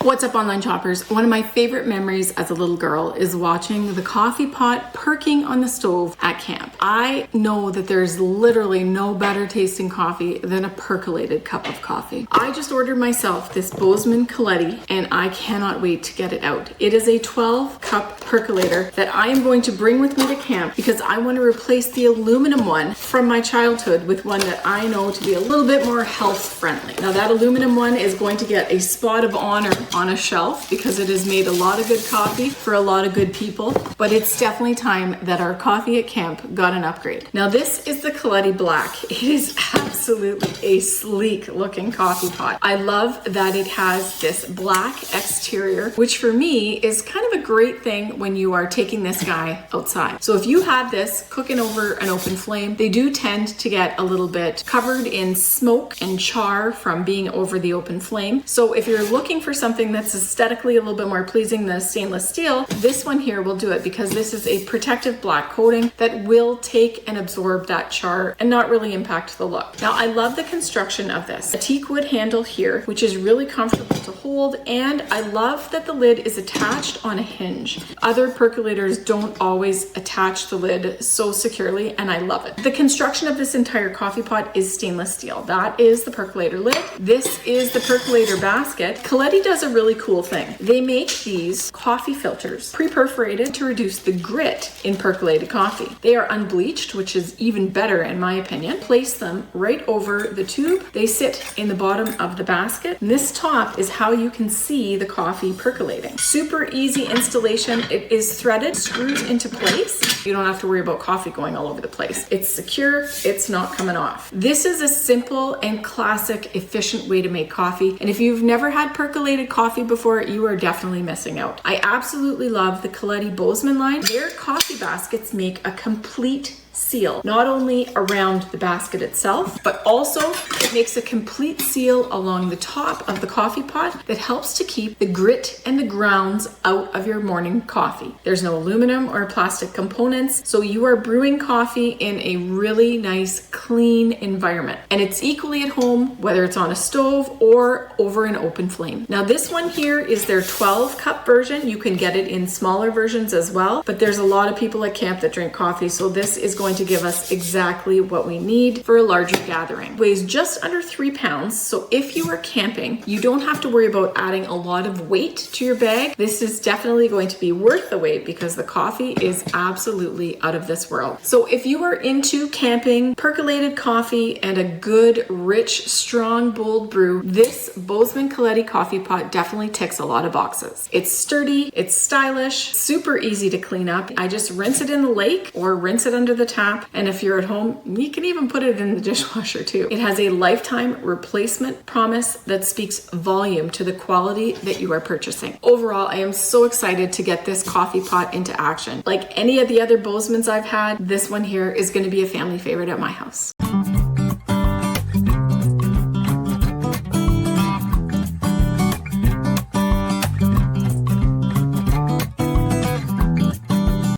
What's up, online shoppers? One of my favorite memories as a little girl is watching the coffee pot perking on the stove at camp. I know that there's literally no better tasting coffee than a percolated cup of coffee. I just ordered myself this Bozeman COLETTI and I cannot wait to get it out. It is a 12-cup percolator that I am going to bring with me to camp because I want to replace the aluminum one from my childhood with one that I know to be a little bit more health friendly. Now that aluminum one is going to get a spot of honor on a shelf because it has made a lot of good coffee for a lot of good people, but it's definitely time that our coffee at camp got an upgrade. Now this is the COLETTI Black. It is absolutely a sleek looking coffee pot. I love that it has this black exterior, which for me is kind of a great thing when you are taking this guy outside. So if you have this cooking over an open flame, they do tend to get a little bit covered in smoke and char from being over the open flame. So if you're looking for something that's aesthetically a little bit more pleasing than stainless steel, this one here will do it because this is a protective black coating that will take and absorb that char and not really impact the look. Now I love the construction of this. A teakwood handle here, which is really comfortable to hold, and I love that the lid is attached on a hinge. Other percolators don't always attach the lid so securely, and I love it. The construction of this entire coffee pot is stainless steel. That is the percolator lid. This is the percolator basket. COLETTI does a really cool thing. They make these coffee filters pre-perforated to reduce the grit in percolated coffee. They are unbleached, which is even better in my opinion. Place them right over the tube. They sit in the bottom of the basket. And this top is how you can see the coffee percolating. Super easy installation. It is threaded, screws into place. You don't have to worry about coffee going all over the place. It's secure, it's not coming off. This is a simple and classic, efficient way to make coffee. And if you've never had percolated coffee before, you are definitely missing out. I absolutely love the COLETTI Bozeman line. Their coffee baskets make a complete seal, not only around the basket itself, but also it makes a complete seal along the top of the coffee pot that helps to keep the grit and the grounds out of your morning coffee. There's no aluminum or plastic components, so you are brewing coffee in a really nice, clean environment. And it's equally at home, whether it's on a stove or over an open flame. Now this one here is their 12-cup version. You can get it in smaller versions as well, but there's a lot of people at camp that drink coffee, so this is going to give us exactly what we need for a larger gathering. It weighs just under 3 pounds, so if you are camping, you don't have to worry about adding a lot of weight to your bag. This is definitely going to be worth the wait because the coffee is absolutely out of this world. So if you are into camping, percolated coffee, and a good, rich, strong, bold brew, this Bozeman COLETTI coffee pot definitely ticks a lot of boxes. It's sturdy, it's stylish, super easy to clean up. I just rinse it in the lake or rinse it under the tap, and if you're at home, you can even put it in the dishwasher too. It has a lifetime replacement promise that speaks volume to the quality that you are purchasing. Overall, I am so excited to get this coffee pot into action. Like any of the other Bozemans I've had, this one here is going to be a family favorite at my house.